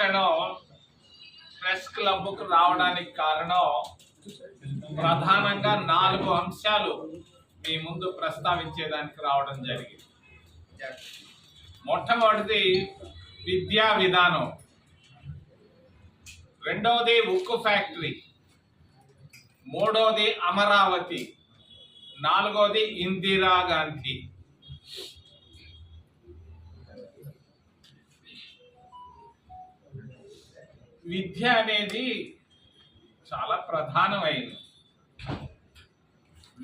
నేను ప్రెస్ క్లబ్కు రావడానికి కారణం ప్రధానంగా 4 అంశాలు మీ ముందు ప్రస్తావించేదానికి రావడం జరిగింది. మొట్టమొదటిది విద్యా విధానం, రెండవది ఉక్కు ఫ్యాక్టరీ, మూడవది అమరావతి, నాలుగవది ఇందిరాగాంధీ. విద్య అనేది చాలా ప్రధానమైనది.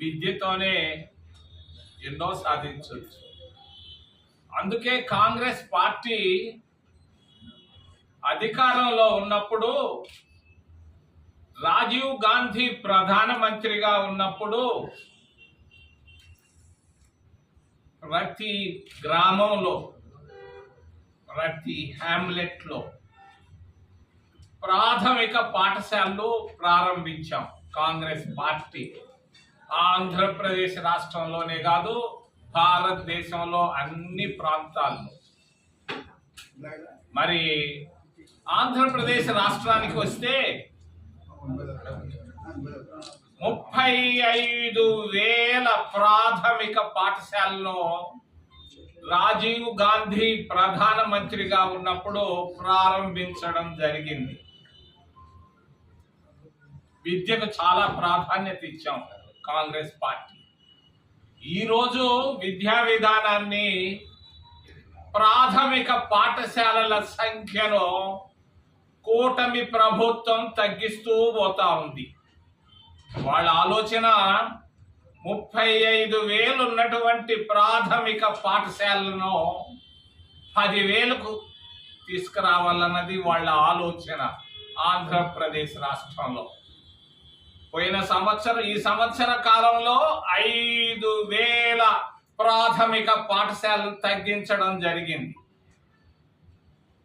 విద్యతోనే ఎన్నో సాధించవచ్చు. అందుకే కాంగ్రెస్ పార్టీ అధికారంలో ఉన్నప్పుడు, రాజీవ్ గాంధీ ప్రధానమంత్రిగా ఉన్నప్పుడు ప్రతి గ్రామంలో, ప్రతి హ్యామ్లెట్లో ప్రాథమిక పాఠశాలలు ప్రారంభించాం. కాంగ్రెస్ పార్టీ ఆంధ్రప్రదేశ్ రాష్ట్రంలోనే కాదు, భారతదేశంలో అన్ని ప్రాంతాల్లో. మరి ఆంధ్రప్రదేశ్ రాష్ట్రానికి వస్తే 35,000 ప్రాథమిక పాఠశాలను రాజీవ్ గాంధీ ప్రధానమంత్రిగా ఉన్నప్పుడు ప్రారంభించడం జరిగింది. విద్యకు చాలా ప్రాధాన్యత ఇచ్చాం కాంగ్రెస్ పార్టీ. ఈరోజు విద్యా విధానాన్ని, ప్రాథమిక పాఠశాలల సంఖ్యను కూటమి ప్రభుత్వం తగ్గిస్తూ పోతా ఉంది. వాళ్ళ ఆలోచన 35,000 ఉన్నటువంటి ప్రాథమిక పాఠశాలను 10,000కు తీసుకురావాలన్నది వాళ్ళ ఆలోచన ఆంధ్రప్రదేశ్ రాష్ట్రంలో. పోయిన సంవత్సరం, ఈ సంవత్సర కాలంలో 5,000 ప్రాథమిక పాఠశాలలు తగ్గించడం జరిగింది.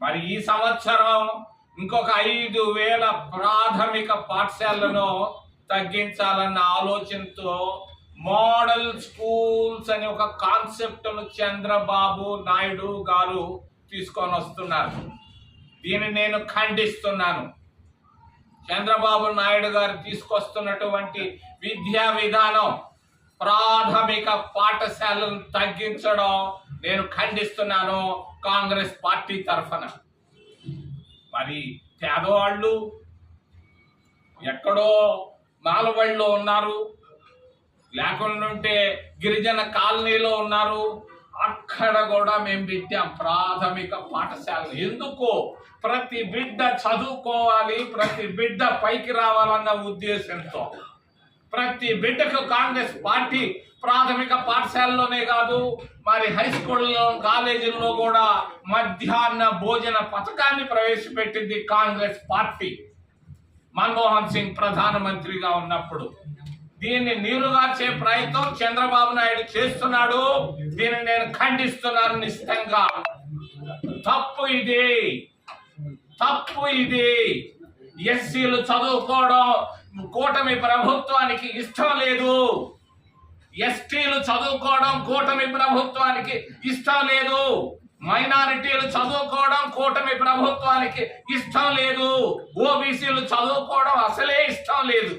మరి ఈ సంవత్సరం ఇంకొక 5,000 ప్రాథమిక పాఠశాలను తగ్గించాలన్న ఆలోచనతో మోడల్ స్కూల్స్ అనే ఒక కాన్సెప్ట్ను చంద్రబాబు నాయుడు గారు తీసుకొని వస్తున్నారు. దీన్ని నేను ఖండిస్తున్నాను. చంద్రబాబు నాయుడు గారు తీసుకొస్తున్నటువంటి విద్యా విధానం, ప్రాథమిక పాఠశాలను తగ్గించడం నేను ఖండిస్తున్నాను కాంగ్రెస్ పార్టీ తరఫున. మరి పేదవాళ్ళు ఎక్కడో మాలవడిలో ఉన్నారు, లేకుంటే గిరిజన కాలనీలో ఉన్నారు, అక్కడ కూడా మేము పెట్టాం ప్రాథమిక పాఠశాలలు. ఎందుకు? ప్రతి బిడ్డ చదువుకోవాలి, ప్రతి బిడ్డ పైకి రావాలన్న ఉద్దేశంతో ప్రతి బిడ్డకు కాంగ్రెస్ పార్టీ ప్రాథమిక పాఠశాలలోనే కాదు, మరి హై స్కూల్లో, కాలేజీల్లో కూడా మధ్యాహ్న భోజన పథకాన్ని ప్రవేశపెట్టింది కాంగ్రెస్ పార్టీ మన్మోహన్ సింగ్ ప్రధానమంత్రిగా ఉన్నప్పుడు. దీన్ని నీరుగార్చే ప్రయత్నం చంద్రబాబు నాయుడు చేస్తున్నాడు. దీన్ని నేను ఖండిస్తున్నాను నిశ్చితంగా. తప్పు ఇది, తప్పు ఇది. ఎస్సీలు చదువుకోవడం కూటమి ప్రభుత్వానికి ఇష్టం లేదు, ఎస్టీలు చదువుకోవడం కూటమి ప్రభుత్వానికి ఇష్టం లేదు, మైనారిటీలు చదువుకోవడం కూటమి ప్రభుత్వానికి ఇష్టం లేదు, ఓబీసీలు చదువుకోవడం అసలే ఇష్టం లేదు.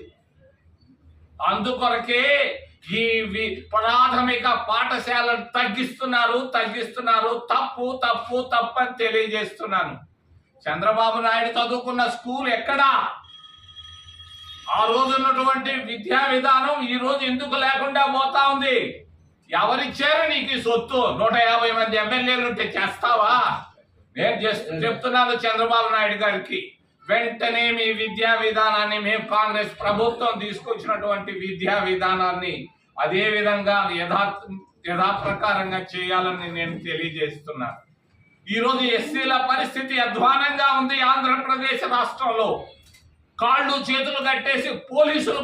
అందుకొరకే ఈ ప్రాథమిక పాఠశాలను తగ్గిస్తున్నారు. తప్పు తప్పు తప్పు అని తెలియజేస్తున్నాను. చంద్రబాబు నాయుడు చదువుకున్న స్కూల్ ఎక్కడా? ఆ రోజు ఉన్నటువంటి విద్యా విధానం ఈ రోజు ఎందుకు లేకుండా పోతా ఉంది? ఎవరిచ్చారు నీకు సొత్తు? 150 మంది ఎమ్మెల్యేలు ఉంటే చేస్తావా? నేను చెప్తున్నాను చంద్రబాబు నాయుడు గారికి, వెంటనే మీ విద్యా విధానాన్ని, మేము కాంగ్రెస్ ప్రభుత్వం తీసుకొచ్చినటువంటి విద్యా విధానాన్ని అదే విధంగా యథాప్రకారంగా చేయాలని నేను తెలియజేస్తున్నాను. ఈరోజు ఎస్సీల పరిస్థితి అధ్వానంగా ఉంది. ఆంధ్రప్రదేశ్ రాష్ట్రంలో కాళ్ళు చేతులు కట్టేసి పోలీసులు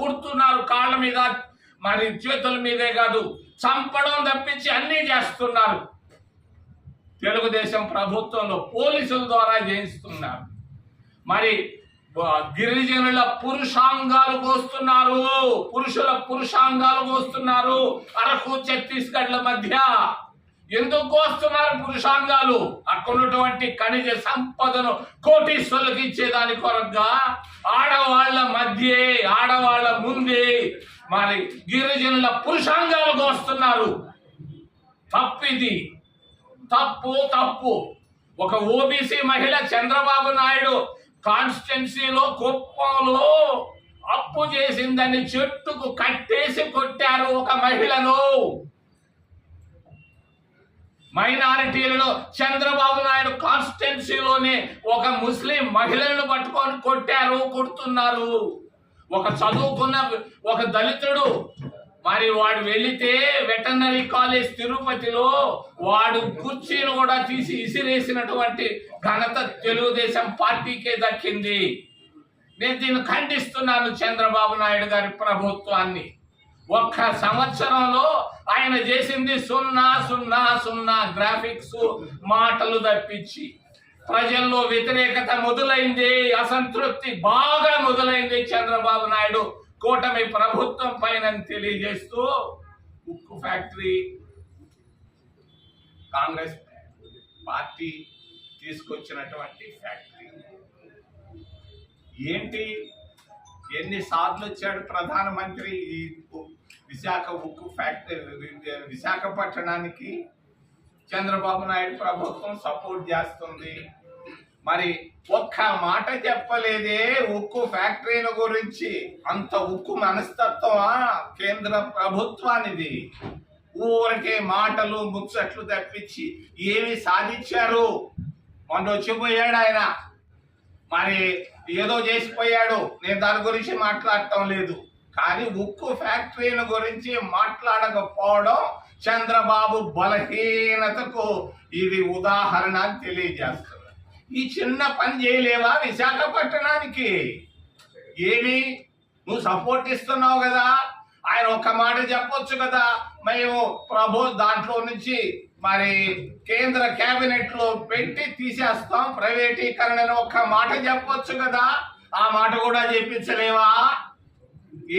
కొడుతున్నారు కాళ్ళ మీద, మరి చేతుల మీదే కాదు, చంపడం తప్పించి అన్నీ చేస్తున్నారు. తెలుగుదేశం ప్రభుత్వంలో పోలీసుల ద్వారా చేయిస్తున్నారు. మరి గిరిజనుల పురుషాంగాలు కోస్తున్నారు, పురుషాంగాలు కోస్తున్నారు అరకు ఛత్తీస్గఢ్ల మధ్య. ఎందుకు కోస్తున్నారు పురుషాంగాలు? అక్కడున్నటువంటి ఖనిజ సంపదను కోటీశ్వరులకు ఇచ్చేదాని కొరగా ఆడవాళ్ళ ముందే మరి గిరిజనుల పురుషాంగాలు కోస్తున్నారు. తప్పిది, తప్పు. ఒక ఓబీసీ మహిళ చంద్రబాబు నాయుడు కాన్స్టిట్యున్సీలో కుప్పంలో అప్పు చేసిందని చెట్టుకు కట్టేసి కొట్టారు ఒక మహిళను. మైనారిటీలలో చంద్రబాబు నాయుడు కాన్స్టిట్యున్సీలోనే ఒక ముస్లిం మహిళలను పట్టుకొని కొడుతున్నారు. ఒక చదువుకున్న ఒక దళితుడు మరి వాడు వెళితే వెటర్నరీ కాలేజ్ తిరుపతిలో వాడు కుర్చీని కూడా తీసి ఇసిరేసినటువంటి ఘనత తెలుగుదేశం పార్టీకే దక్కింది. నేను దీన్ని ఖండిస్తున్నాను చంద్రబాబు నాయుడు గారి ప్రభుత్వాన్ని. ఒక్క సంవత్సరంలో ఆయన చేసింది 000 గ్రాఫిక్స్ మాటలు తప్పించి ప్రజల్లో వ్యతిరేకత మొదలైంది, అసంతృప్తి బాగా మొదలైంది చంద్రబాబు నాయుడు కూటమి ప్రభుత్వం పైన తెలియజేస్తూ ఉక్కు ఫ్యాక్టరీ కాంగ్రెస్ పార్టీ తీసుకొచ్చినటువంటి ఫ్యాక్టరీ ఏంటి? ఎన్నిసార్లు వచ్చాడు ప్రధానమంత్రి ఈ విశాఖ ఉక్కు ఫ్యాక్టరీ విశాఖపట్నానికి? చంద్రబాబు నాయుడు ప్రభుత్వం సపోర్ట్ చేస్తుంది. మరి ఒక్క మాట చెప్పలేదే ఉక్కు ఫ్యాక్టరీల గురించి. అంత ఉక్కు మనస్తత్వమా కేంద్ర ప్రభుత్వానిది? ఊరికే మాటలు ముచ్చట్లు తప్పించి ఏమి సాధించారు? మొన్న వచ్చిపోయాడు ఆయన, మరి ఏదో చేసిపోయాడు. నేను దాని గురించి మాట్లాడటం లేదు. కానీ ఉక్కు ఫ్యాక్టరీల గురించి మాట్లాడకపోవడం చంద్రబాబు బలహీనతకు ఇది ఉదాహరణ తెలియజేస్తుంది. ఈ చిన్న పని చేయలేవా విశాఖపట్నానికి? ఏమి నువ్వు సపోర్ట్ ఇస్తున్నావు కదా, ఆయన ఒక్క మాట చెప్పొచ్చు కదా, మేము దాంట్లో నుంచి మరి కేంద్ర కేబినెట్ లో పెట్టి తీసేస్తాం ప్రైవేటీకరణను ఒక్క మాట చెప్పొచ్చు కదా. ఆ మాట కూడా చెప్పించలేవా?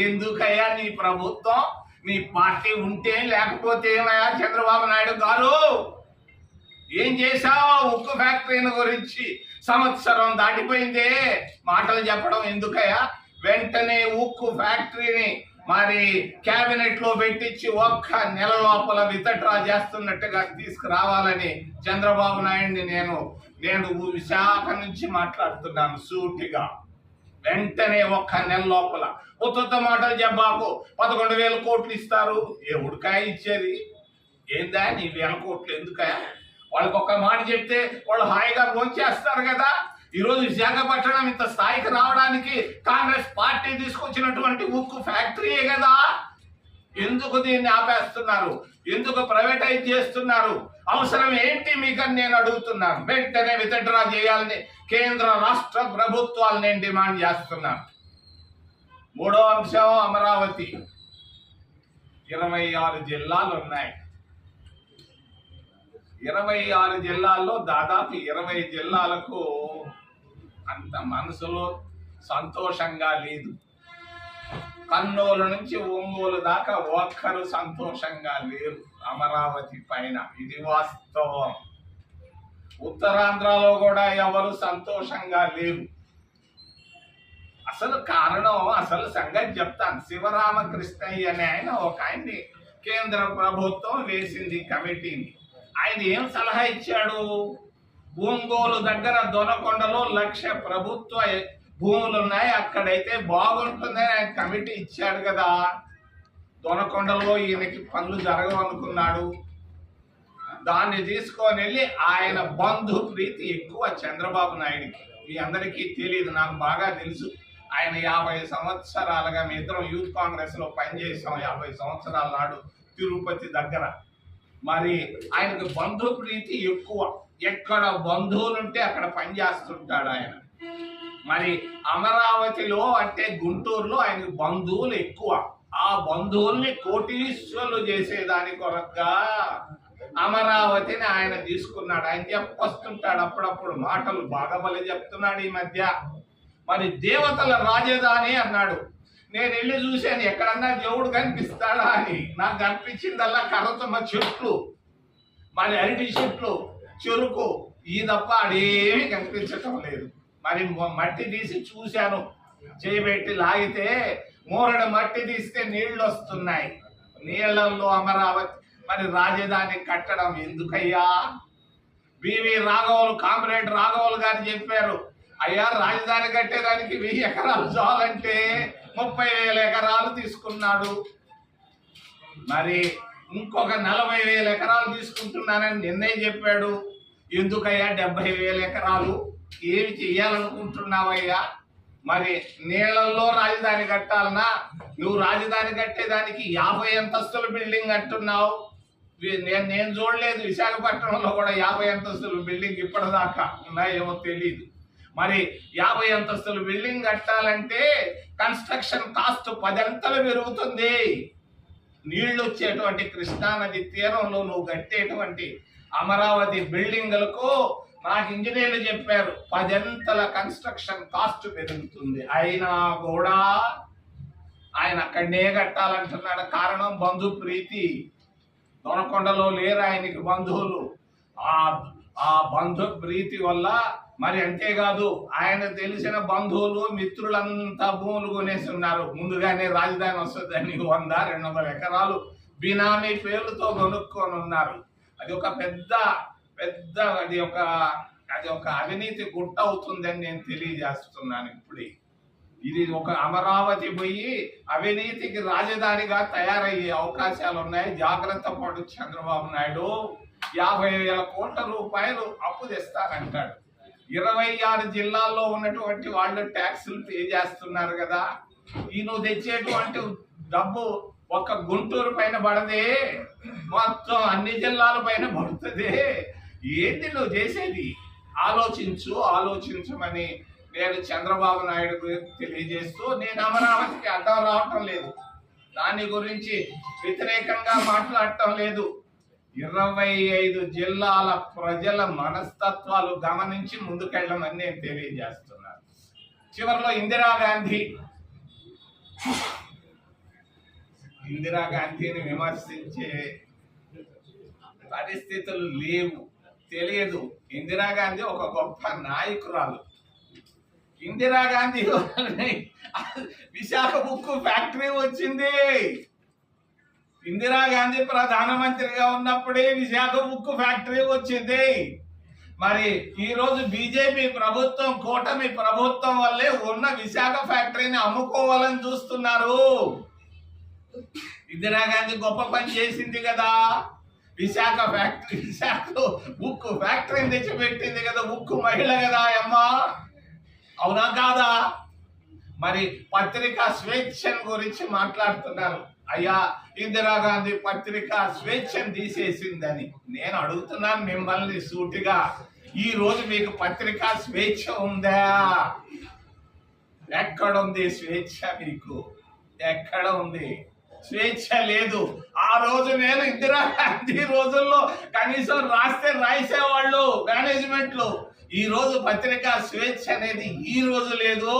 ఎందుకయ్యా నీ ప్రభుత్వం, నీ పార్టీ ఉంటే లేకపోతే ఏమయ్యా చంద్రబాబు నాయుడు గారు? ఏం చేశావు ఉక్కు ఫ్యాక్టరీల గురించి? సంవత్సరం దాటిపోయిందే, మాటలు చెప్పడం ఎందుకయ్యా? వెంటనే ఉక్కు ఫ్యాక్టరీని మరి కేబినెట్ లో పెట్టించి ఒక్క నెల లోపల విత్డ్రా చేస్తున్నట్టుగా తీసుకురావాలని చంద్రబాబు నాయుడిని నేను విశాఖ నుంచి మాట్లాడుతున్నాను సూటిగా. వెంటనే ఒక్క నెల లోపల ఉత్త మాటలు చెప్పాకు. 11,000 కోట్లు ఇస్తారు. ఎవడికాయ ఇచ్చేది? ఏందా నీ 1,000 కోట్లు ఎందుకయా? వాళ్ళకి ఒక్క మాట చెప్తే వాళ్ళు హాయిగా భోంచేస్తారు కదా. ఈరోజు విశాఖపట్నం ఇంత స్థాయికి రావడానికి కాంగ్రెస్ పార్టీ తీసుకొచ్చినటువంటి ఉక్కు ఫ్యాక్టరీయే కదా. ఎందుకు దీన్ని ఆపేస్తున్నారు? ఎందుకు ప్రైవేటైజ్ చేస్తున్నారు? అవసరం ఏంటి మీకని నేను అడుగుతున్నాను. వెంటనే విత్డ్రా చేయాలని కేంద్ర రాష్ట్ర ప్రభుత్వాలు నేను డిమాండ్ చేస్తున్నాను. మూడో అంశం అమరావతి. 26 జిల్లాలు ఉన్నాయి. 26 జిల్లాల్లో దాదాపు 20 జిల్లాలకు అంత మనసులో సంతోషంగా లేదు. కర్నూలు నుంచి ఒంగోలు దాకా ఒక్కరు సంతోషంగా లేరు అమరావతి పైన. ఇది వాస్తవం. ఉత్తరాంధ్రలో కూడా ఎవరు సంతోషంగా లేరు. అసలు కారణం, అసలు సంగతి చెప్తాను. శివరామకృష్ణయ్య అనే ఆయన్ని కేంద్ర ప్రభుత్వం వేసింది కమిటీని. ఆయన ఏం సలహా ఇచ్చాడు? ఒంగోలు దగ్గర దొనకొండలో 1,00,000 ప్రభుత్వ భూములు ఉన్నాయి, అక్కడైతే బాగుంటుందని ఆయన కమిటీ ఇచ్చాడు కదా. దొనకొండలో ఈయనకి పనులు జరగవనుకున్నాడు. దాన్ని తీసుకొని వెళ్ళి ఆయన బంధు ప్రీతి ఎక్కువ చంద్రబాబు నాయుడికి. మీ అందరికీ తెలియదు, నాకు బాగా తెలుసు. ఆయన 50 సంవత్సరాలుగా మీ ఇద్దరం యూత్ కాంగ్రెస్ లో పనిచేసాం. 50 సంవత్సరాల నాడు తిరుపతి దగ్గర. మరి ఆయనకు బంధు ప్రీతి ఎక్కువ. ఎక్కడ బంధువులుంటే అక్కడ పనిచేస్తుంటాడు ఆయన. మరి అమరావతిలో అంటే గుంటూరులో ఆయనకు బంధువులు ఎక్కువ. ఆ బంధువుల్ని కోటీశ్వరులు చేసేదాని కొరగా అమరావతిని ఆయన తీసుకున్నాడు. ఆయన చెప్పొస్తుంటాడు అప్పుడప్పుడు మాటలు, బాగా బలి చెప్తున్నాడు ఈ మధ్య. మరి దేవతల రాజధాని అన్నాడు. నేను వెళ్ళి చూశాను, ఎక్కడన్నా దేవుడు కనిపిస్తాడా అని. నాకు కనిపించిందల్లా కర్రతుమ్మ చెట్లు. మరి అరటి చెట్లు, చెరుకు, ఈ తప్ప అడేమీ కనిపించటం లేదు. మరి మట్టి తీసి చూశాను, చేయబెట్టి లాగితే మూరడు మట్టి తీస్తే నీళ్లు వస్తున్నాయి. నీళ్లలో అమరావతి మరి రాజధాని కట్టడం ఎందుకయ్యా? బివి రాఘవులు, కామ్రేడ్ రాఘవులు గారు చెప్పారు, అయ్యా రాజధాని కట్టేదానికి 1000 ఎకరాలు చాలంటే 30,000 ఎకరాలు తీసుకున్నాడు. మరి ఇంకొక 40,000 ఎకరాలు తీసుకుంటున్నానని నిన్నే చెప్పాడు. ఎందుకయ్యా 70,000 ఎకరాలు? ఏమి చెయ్యాలనుకుంటున్నావయ్యా? మరి నీళ్లలో రాజధాని కట్టాలన్నా నువ్వు రాజధాని కట్టేదానికి 50 అంతస్తుల బిల్డింగ్ అంటున్నావు. నేను చూడలేదు విశాఖపట్నంలో కూడా 50 అంతస్తుల బిల్డింగ్ ఇప్పటిదాకా ఉన్నాయేమో తెలియదు. మరి 50 అంతస్తుల బిల్డింగ్ కట్టాలంటే కన్స్ట్రక్షన్ కాస్ట్ 10 అంతలు పెరుగుతుంది. నీళ్లు వచ్చేటువంటి కృష్ణానది తీరంలో నువ్వు కట్టేటువంటి అమరావతి బిల్డింగులకు నాకు ఇంజనీర్లు చెప్పారు 10 అంతల కన్స్ట్రక్షన్ కాస్ట్ పెరుగుతుంది. అయినా కూడా ఆయన అక్కడనే కట్టాలంటున్నాడు. కారణం బంధు ప్రీతి. దొనకొండలో లేరు ఆయనకి బంధువులు. ఆ బంధు ప్రీతి వల్ల మరి అంతేకాదు ఆయన తెలిసిన బంధువులు మిత్రులంతా భూములు కొనేసి ఉన్నారు. ముందుగానే రాజధాని వస్తుందని 100-200 ఎకరాలు బినామీ పేర్లతో కొనుక్కొని ఉన్నారు. అది ఒక పెద్ద అది ఒక అవినీతి గుట్ట అవుతుందని నేను తెలియజేస్తున్నాను. ఇప్పుడే ఇది ఒక అమరావతి పోయి అవినీతికి రాజధానిగా తయారయ్యే అవకాశాలు ఉన్నాయి. జాగ్రత్త పడు చంద్రబాబు నాయుడు. 50,000 కోట్ల రూపాయలు అప్పు తెస్తారంటాడు. 26 జిల్లాల్లో ఉన్నటువంటి వాళ్ళు ట్యాక్సులు పే చేస్తున్నారు కదా. ఈ నువ్వు తెచ్చేటువంటి డబ్బు ఒక్క గుంటూరు పైన పడదే, మొత్తం అన్ని జిల్లాల పైన పడుతుంది. ఏంటి నువ్వు చేసేది? ఆలోచించమని నేను చంద్రబాబు నాయుడు తెలియజేస్తూ, నేను అమరావతికి అడ్డం రావటం లేదు, దాని గురించి వ్యతిరేకంగా మాట్లాడటం లేదు. 25 జిల్లాల ప్రజల మనస్తత్వాలు గమనించి ముందుకెళ్ళమని నేను తెలియజేస్తున్నాను. చివరిలో ఇందిరాగాంధీని విమర్శించే పరిస్థితులు లేవు, తెలియదు. ఇందిరాగాంధీ ఒక గొప్ప నాయకురాలు. ఇందిరాగాంధీ విశాఖ ఉక్కు ఫ్యాక్టరీ వచ్చింది. ఇందిరాగాంధీ ప్రధానమంత్రిగా ఉన్నప్పుడే విశాఖ ఉక్కు ఫ్యాక్టరీ వచ్చింది. మరి ఈ రోజు బీజేపీ ప్రభుత్వం, కూటమి ప్రభుత్వం వల్లే ఉన్న విశాఖ ఫ్యాక్టరీని అమ్ముకోవాలని చూస్తున్నారు. ఇందిరాగాంధీ గొప్ప పని చేసింది కదా, విశాఖ ఉక్కు ఫ్యాక్టరీని తెచ్చిపెట్టింది కదా, ఉక్కు మహిళ కదా అమ్మా, అవునా కాదా? మరి పత్రికా స్వేచ్ఛను గురించి మాట్లాడుతున్నారు. అయ్యా ఇందిరాగాంధీ పత్రికా స్వేచ్ఛను తీసేసిందని నేను అడుగుతున్నాను మిమ్మల్ని సూటిగా. ఈ రోజు మీకు పత్రికా స్వేచ్ఛ ఉందా? ఎక్కడుంది స్వేచ్ఛ? మీకు ఎక్కడ ఉంది? స్వేచ్ఛ లేదు. ఆ రోజు నేను ఇందిరాగాంధీ రోజుల్లో కనీసం రాసేవాళ్ళు మేనేజ్మెంట్లు. ఈ రోజు పత్రికా స్వేచ్ఛ అనేది ఈ రోజు లేదు,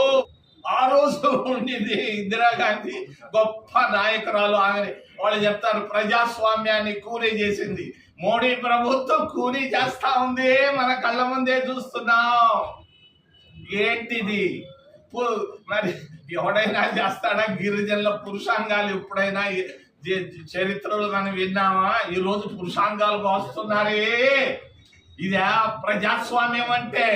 ఆ రోజు ఉండింది. ఇందిరాగాంధీ గొప్ప నాయకురాలు. ఆమె వాళ్ళు చెప్తారు ప్రజాస్వామ్యాన్ని కూనీ చేసింది. మోడీ ప్రభుత్వం కూనీ చేస్తా ఉంది, మన కళ్ళ ముందే చూస్తున్నాం. ఏంటిది? మరి ఎవడైనా చేస్తాడా? గిరిజనుల పురుషాంగాలు ఎప్పుడైనా చరిత్రలో మనం విన్నామా? ఈ రోజు పురుషాంగాలు వస్తున్నారే. ఇదే ప్రజాస్వామ్యం అంటే?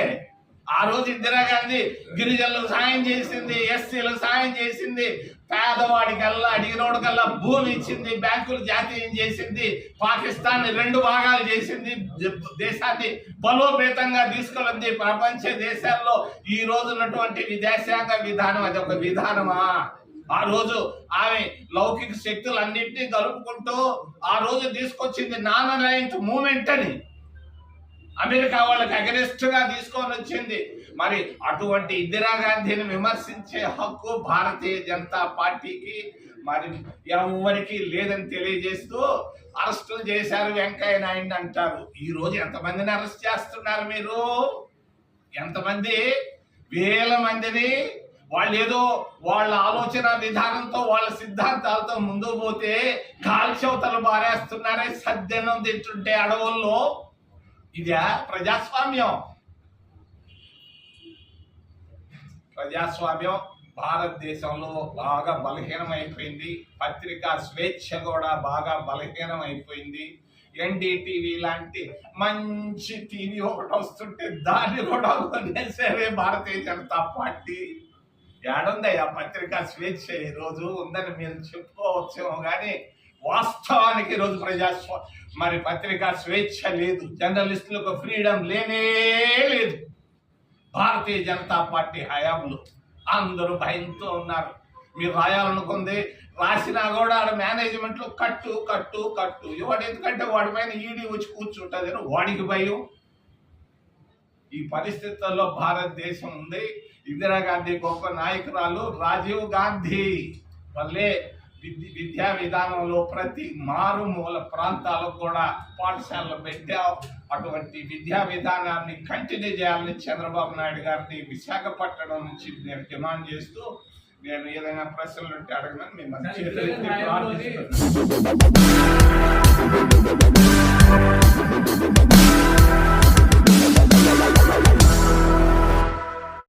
ఆ రోజు ఇందిరాగాంధీ గిరిజనులకు సాయం చేసింది, ఎస్సీలకు సాయం చేసింది, పేదవాడికల్లా అడిగినోడికల్లా భూమి ఇచ్చింది, బ్యాంకులు జాతీయం చేసింది, పాకిస్తాన్ 2 భాగాలు చేసింది, దేశాన్ని బలోపేతంగా తీసుకెళ్ళింది. ప్రపంచ దేశాల్లో ఈ రోజు ఉన్నటువంటి విదేశాంగ విధానం అది ఒక విధానమా? ఆ రోజు ఆమె లౌకిక శక్తులన్నింటినీ కలుపుకుంటూ ఆ రోజు తీసుకొచ్చింది నాన్ అలైన్డ్ మూమెంట్ అని, అమెరికా వాళ్ళకి అగెనిస్ట్ గా తీసుకొని వచ్చింది. మరి అటువంటి ఇందిరాగాంధీని విమర్శించే హక్కు భారతీయ జనతా పార్టీకి మరి ఎవరికి లేదని తెలియజేస్తూ అరెస్టులు చేశారు. వెంకయ్య నాయుడు అంటారు. ఈ రోజు ఎంతమందిని అరెస్ట్ చేస్తున్నారు మీరు? ఎంతమంది? 1000 మందిని వాళ్ళు ఏదో వాళ్ళ ఆలోచన విధానంతో వాళ్ళ సిద్ధాంతాలతో ముందుకు పోతే కాల్చవతలు బారేస్తున్నారే సద్దెన్నం తింటుంటే అడవుల్లో. ఇదే ప్రజాస్వామ్యం. ప్రజాస్వామ్యం భారతదేశంలో బాగా బలహీనమైపోయింది. పత్రికా స్వేచ్ఛ కూడా బాగా బలహీనమైపోయింది. ఎన్డీటీవీ లాంటి మంచి టీవీ ఒకటి వస్తుంటే దాన్ని కూడా కొనేసేవే భారతీయ జనతా పార్టీ. ఏడుందయ్యా పత్రికా స్వేచ్ఛ? ఈరోజు ఉందని మీరు చెప్పుకోవచ్చేమో కానీ వాస్తవానికి ఈరోజు మరి పత్రికా స్వేచ్ఛ లేదు. జర్నలిస్టులకు ఫ్రీడమ్ లేనే లేదు. భారతీయ జనతా పార్టీ హయాంలో అందరూ భయంతో ఉన్నారు. మీరు రాయాలనుకుంది రాసినా కూడా ఆడ మేనేజ్మెంట్లో కట్టు కట్టు కట్టు. వాడు ఎందుకంటే వాడి పైన ఈడీ వచ్చి కూర్చుంటుంది, వాడికి భయం. ఈ పరిస్థితుల్లో భారతదేశం ఉంది. ఇందిరాగాంధీ గొప్ప నాయకురాలు, రాజీవ్ గాంధీ వల్లే విద్యా విధానంలో ప్రతి మారుమూల ప్రాంతాలకు కూడా పాఠశాలలు పెట్టాం. అటువంటి విద్యా విధానాన్ని కంటిన్యూ చేయాలని చంద్రబాబు నాయుడు గారిని విశాఖపట్నం నుంచి నేను డిమాండ్ చేస్తూ, నేను ఏదైనా ప్రశ్నలు ఉంటే అడగమని మేము ప్రార్థిస్తున్నాను.